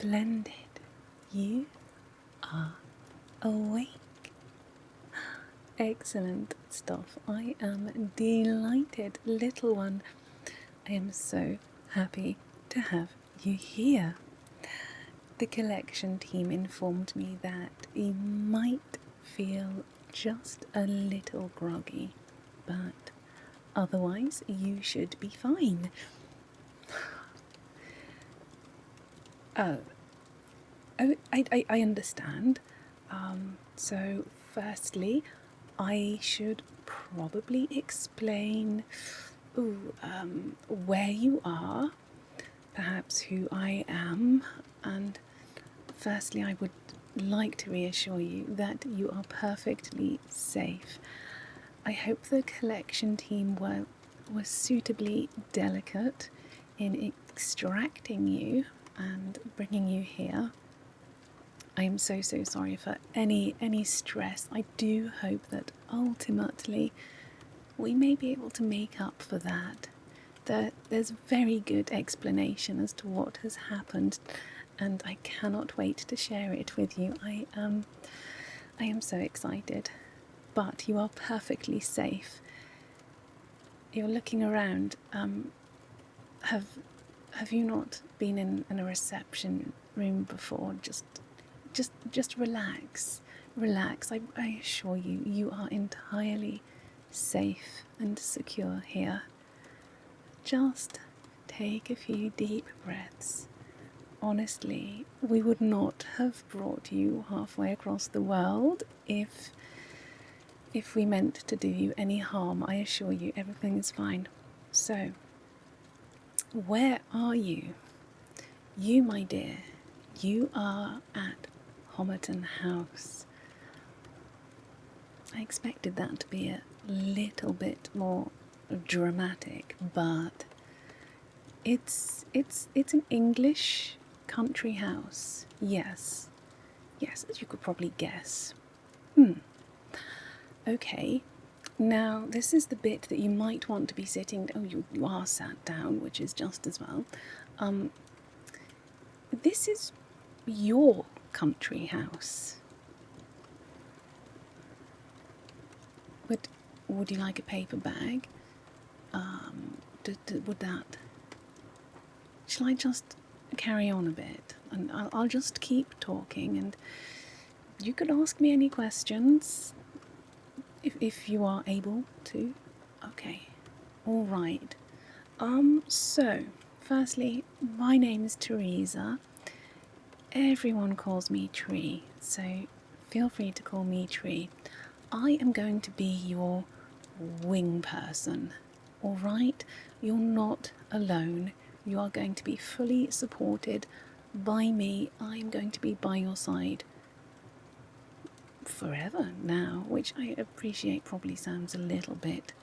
Splendid. You are awake. Excellent stuff. I am delighted, little one. I am so happy to have you here. The collection team informed me that you might feel just a little groggy, but otherwise you should be fine. I understand. So firstly, I should probably explain where you are, perhaps who I am, and firstly I would like to reassure you that you are perfectly safe. I hope the collection team were suitably delicate in extracting you and bringing you here. I am so sorry for any stress. I do hope that ultimately we may be able to make up for that. There's very good explanation as to what has happened, and I cannot wait to share it with you. I am so excited. But you are perfectly safe. You're looking around. Have you not been in a reception room before? Just relax. I assure you, you are entirely safe and secure here. Just take a few deep breaths. Honestly, we would not have brought you halfway across the world if we meant to do you any harm. I assure you, everything is fine. So, where are you? You, my dear, you are at Homerton House. I expected that to be a little bit more dramatic, but it's an English country house. Yes, as you could probably guess. Okay, now this is the bit that you might want to be sitting. Oh, you are sat down, which is just as well. This is your country house. But would you like a paper bag? Would that? Shall I just carry on a bit, and I'll just keep talking, and you could ask me any questions. If you are able to. Okay. All right. So, firstly, my name is Teresa. Everyone calls me Tree, so feel free to call me Tree. I am going to be your wing person. All right? You're not alone. You are going to be fully supported by me. I'm going to be by your side forever now, which I appreciate probably sounds a little bit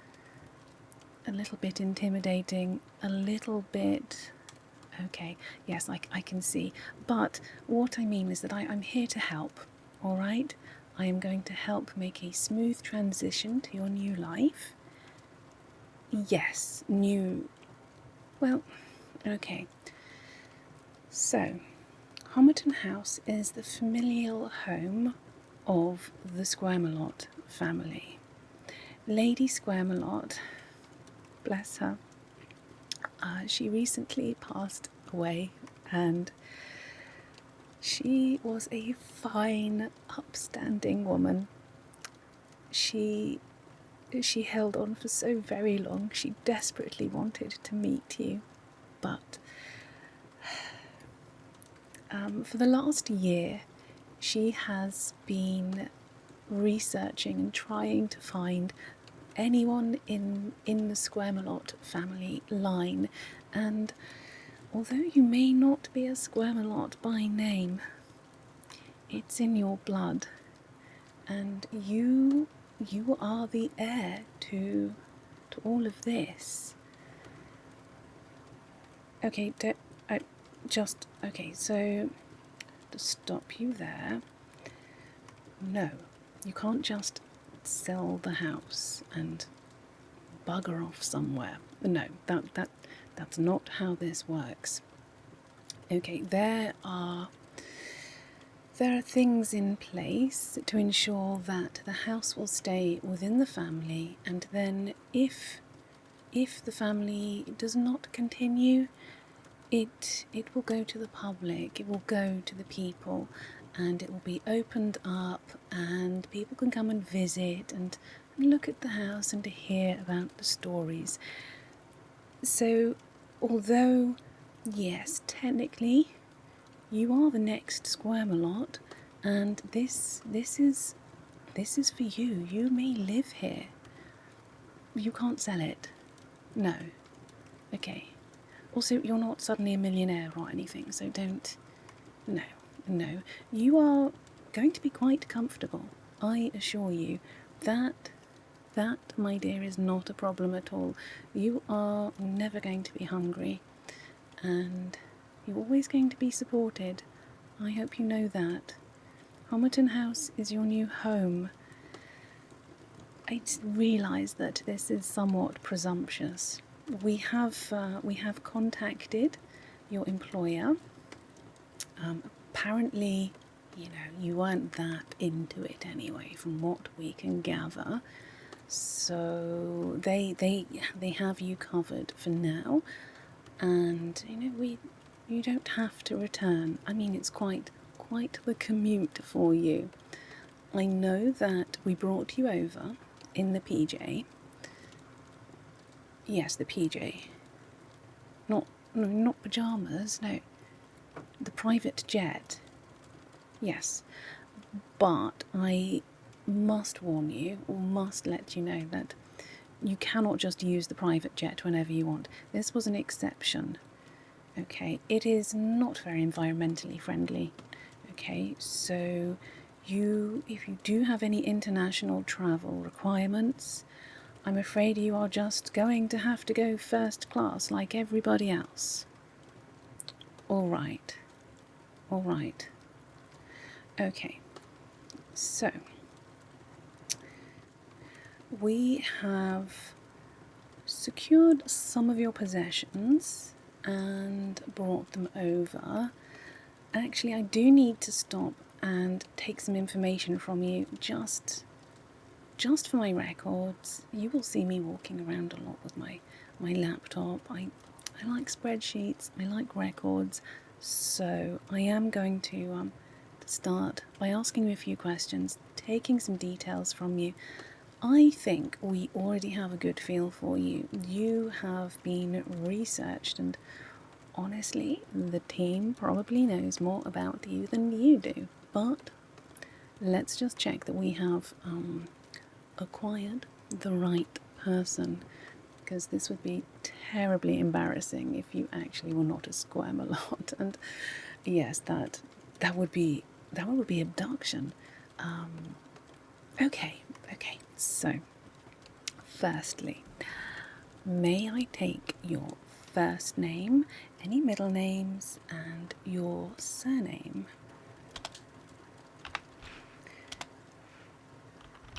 intimidating, a little bit. Okay, yes, I can see. But what I mean is that I'm here to help, all right? I am going to help make a smooth transition to your new life. Yes, new. Well, okay. So, Homerton House is the familial home of the Squirmalot family. Lady Squirmalot, bless her, she recently passed away, and she was a fine, upstanding woman. She held on for so very long. She desperately wanted to meet you, but for the last year, she has been researching and trying to find anyone in the Squirmalot family line, and although you may not be a Squirmalot by name, it's in your blood, and you are the heir to all of this. Okay, okay, so to stop you there, no, you can't just sell the house and bugger off somewhere. No, that's not how this works. Okay, there are things in place to ensure that the house will stay within the family, and then if the family does not continue, it will go to the public, it will go to the people, and it will be opened up, and people can come and visit and look at the house and to hear about the stories. So, although, yes, technically, you are the next Squirmalot, and this is for you. You may live here. You can't sell it. No. Okay. Also, you're not suddenly a millionaire or anything, so don't... No. You are going to be quite comfortable. I assure you. That, my dear, is not a problem at all. You are never going to be hungry, and you're always going to be supported. I hope you know that. Homerton House is your new home. I realise that this is somewhat presumptuous. We have contacted your employer. Apparently, you weren't that into it anyway, from what we can gather. So they have you covered for now, and you don't have to return. I mean, it's quite the commute for you. I know that we brought you over in the PJ. Yes, the PJ. Not pyjamas, no. The private jet. Yes. But I must warn you, or must let you know, that you cannot just use the private jet whenever you want. This was an exception. Okay, it is not very environmentally friendly. Okay, so if you do have any international travel requirements, I'm afraid you are just going to have to go first class like everybody else. All right. Okay, so we have secured some of your possessions and brought them over. Actually, I do need to stop and take some information from you, just for my records. You will see me walking around a lot with my laptop. I like spreadsheets, I like records, so I am going to start by asking you a few questions, taking some details from you. I think we already have a good feel for you. You have been researched, and honestly, the team probably knows more about you than you do. But let's just check that we have acquired the right person, because this would be terribly embarrassing if you actually were not a Squirmalot. And yes, that would be abduction. Okay. So, firstly, may I take your first name, any middle names, and your surname?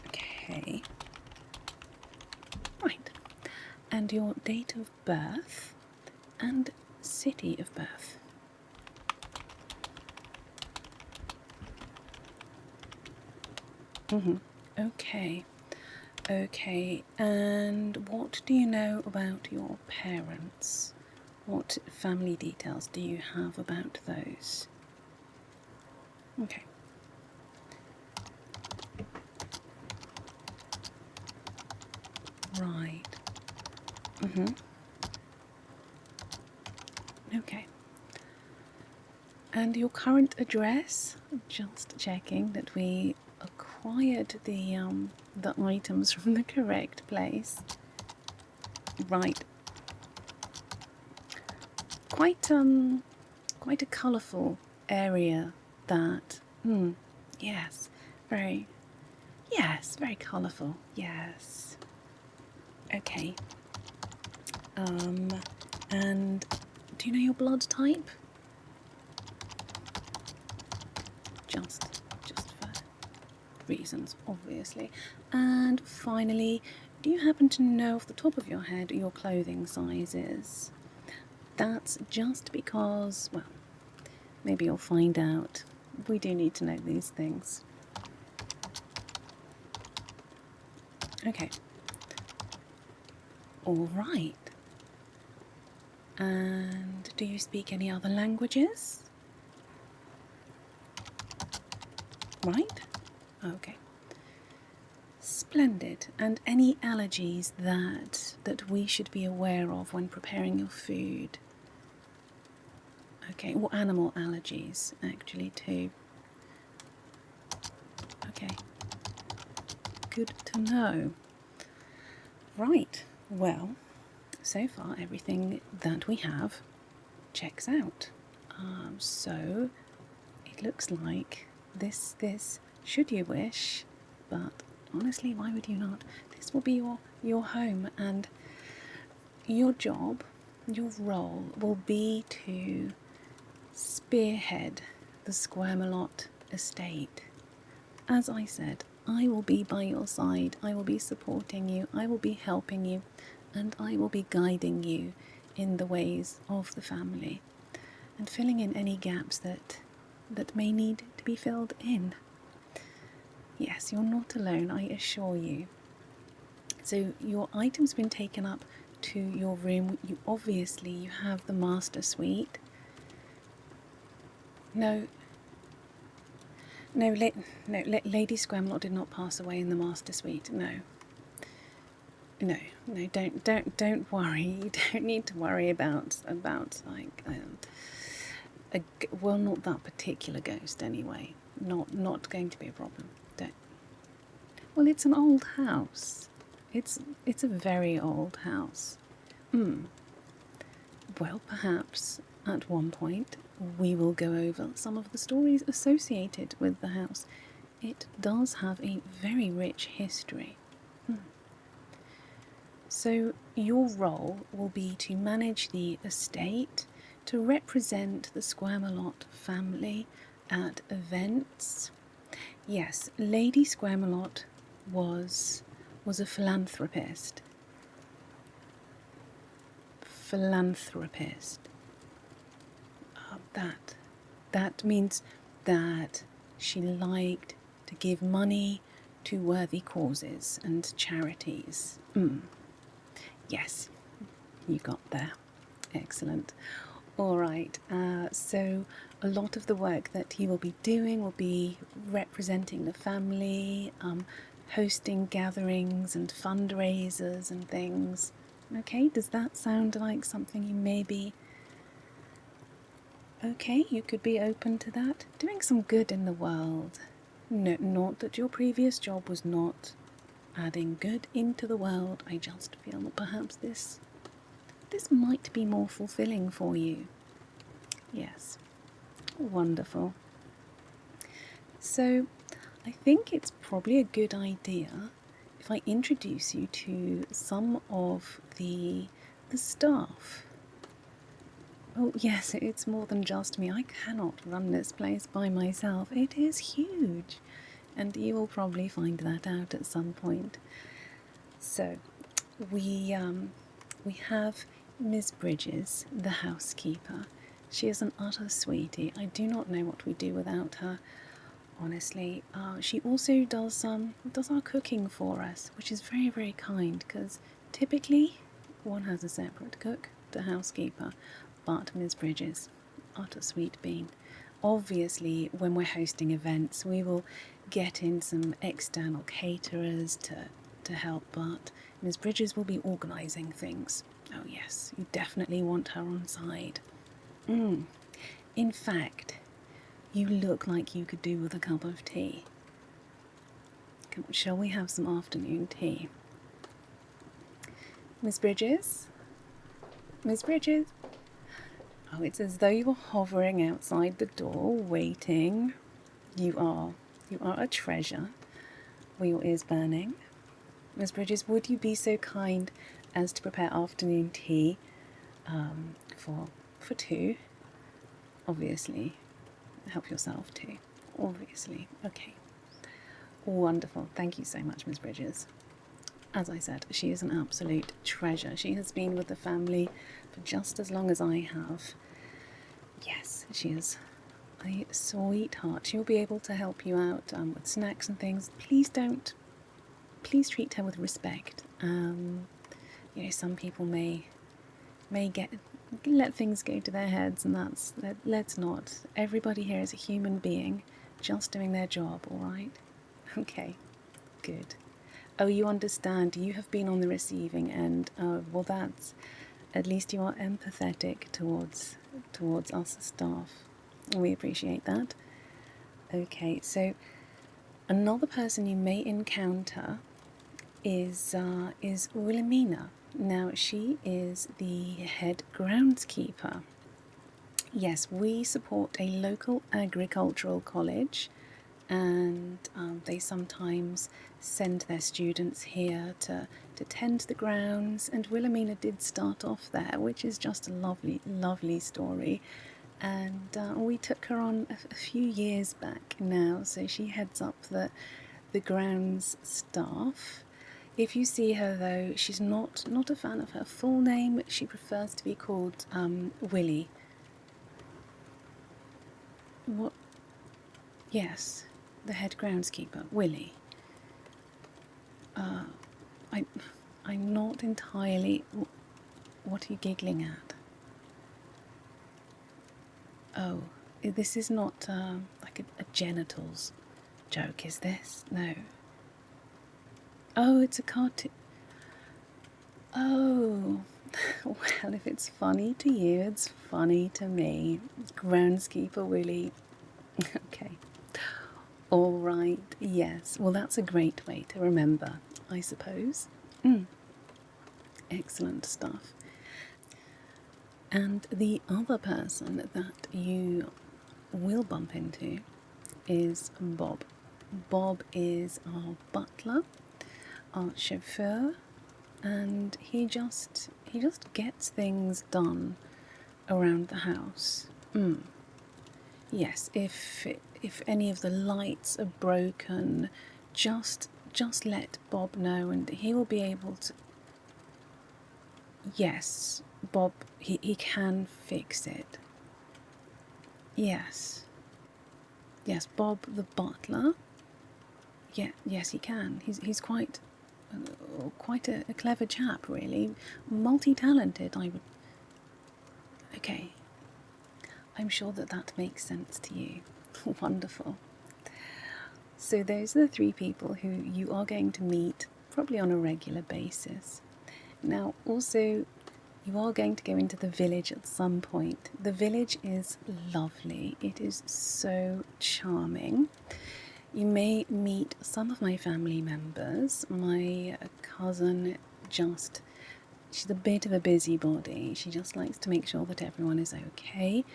Okay. Right. And your date of birth and city of birth? Okay, and what do you know about your parents? What family details do you have about those? Okay. Right. Okay. And your current address? Just checking that we acquired the items from the correct place. Right. Quite a colourful area, that. Yes. Very colourful. Yes. Okay. And do you know your blood type? Just for reasons, obviously. And finally, do you happen to know off the top of your head your clothing sizes? That's just because, well, Maybe you'll find out. We do need to know these things. Okay. All right. And do you speak any other languages? Right? Okay. Splendid. And any allergies that we should be aware of when preparing your food? Okay, or animal allergies, actually, too. Okay. Good to know. Right. Well, so far everything that we have checks out. So it looks like this, should you wish, but honestly, why would you not? This will be your home, and your job, your role will be to spearhead the Squirmalot estate. As I said, I will be by your side, I will be supporting you, I will be helping you, and I will be guiding you in the ways of the family, and filling in any gaps that may need to be filled in. Yes, you're not alone, I assure you. So your item's been taken up to your room. You have the master suite. No, Lady Squirmalot did not pass away in the master suite. No, don't worry. You don't need to worry about like well, not that particular ghost anyway. Not going to be a problem. Don't. Well, it's an old house. It's a very old house. Well, perhaps at one point we will go over some of the stories associated with the house. It does have a very rich history. So your role will be to manage the estate, to represent the Squirmalot family at events. Yes, Lady Squirmalot was a philanthropist. That means that she liked to give money to worthy causes and charities. Yes, you got there. Excellent. All right, so a lot of the work that he will be doing will be representing the family, hosting gatherings and fundraisers and things. Okay, does that sound like something you may be... Okay, you could be open to that? Doing some good in the world. No, not that your previous job was not adding good into the world. I just feel that perhaps this might be more fulfilling for you. Yes, wonderful. So, I think it's probably a good idea if I introduce you to some of the staff. Oh yes, it's more than just me. I cannot run this place by myself. It is huge, and you will probably find that out at some point. So, we have Miss Bridges, the housekeeper. She is an utter sweetie. I do not know what we do without her, honestly. She also does our cooking for us, which is very, very kind, because typically one has a separate cook, the housekeeper, but Miss Bridges, utter sweet bean. Obviously, when we're hosting events, we will get in some external caterers to help, but Miss Bridges will be organising things. Oh yes, you definitely want her on side. In fact, you look like you could do with a cup of tea. Shall we have some afternoon tea? Miss Bridges? Miss Bridges? Oh, it's as though you were hovering outside the door, waiting. You are a treasure. Were your ears burning? Miss Bridges, would you be so kind as to prepare afternoon tea for two? Obviously. Help yourself too. Obviously. Okay. Wonderful. Thank you so much, Miss Bridges. As I said, she is an absolute treasure. She has been with the family for just as long as I have. Yes, she is a sweetheart. She'll be able to help you out with snacks and things. Please treat her with respect. Some people may let things go to their heads, and let's not. Everybody here is a human being, just doing their job, all right? Okay, good. Oh, you understand. You have been on the receiving end. Well, that's... At least you are empathetic towards us staff. We appreciate that. Okay, so another person you may encounter is Wilhelmina. Now, she is the head groundskeeper. Yes, we support a local agricultural college, and they sometimes send their students here to tend the grounds, and Wilhelmina did start off there, which is just a lovely, lovely story. And we took her on a few years back now, so she heads up the grounds staff. If you see her, though, she's not a fan of her full name. She prefers to be called Willie. What? Yes, the head groundskeeper, Willie. I'm not entirely... What are you giggling at? Oh, this is not like a genitals joke, is this? No. Oh, it's a cartoon. Oh, well, if it's funny to you, it's funny to me. Groundskeeper Willie. Okay. All right, yes. Well, that's a great way to remember, I suppose. Excellent stuff. And the other person that you will bump into is Bob. Bob is our butler, our chauffeur, and he just gets things done around the house. Yes, if any of the lights are broken, just let Bob know, and he will be able to... Yes, Bob, he can fix it. Yes, Bob the butler. Yeah, yes, he can. He's quite a clever chap, really. Multi-talented, I would... Okay. I'm sure that makes sense to you. Wonderful. So those are the three people who you are going to meet probably on a regular basis. Now, also, you are going to go into the village at some point. The village is lovely. It is so charming. You may meet some of my family members. My cousin she's a bit of a busybody. She just likes to make sure that everyone is okay.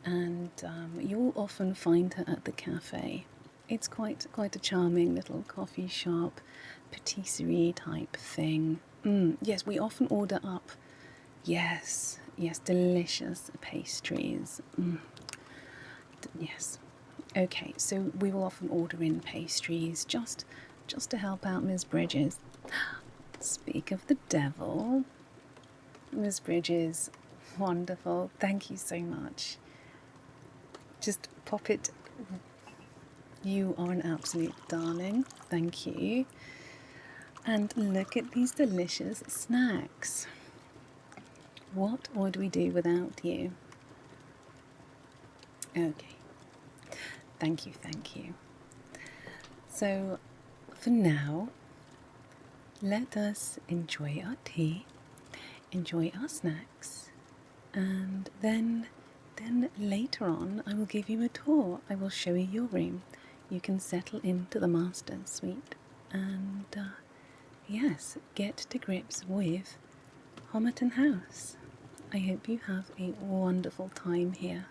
And you'll often find her at the cafe. It's quite a charming little coffee shop, patisserie type thing. Yes, we often order up. Yes, delicious pastries. Yes. Okay, so we will often order in pastries just to help out Miss Bridges. Speak of the devil. Miss Bridges, wonderful. Thank you so much. Just pop it. You are an absolute darling. Thank you. And look at these delicious snacks. What would we do without you? Okay. Thank you. So, for now, let us enjoy our tea, enjoy our snacks, and then later on I will give you a tour. I will show you your room. You can settle into the master's suite and, yes, get to grips with Homerton House. I hope you have a wonderful time here.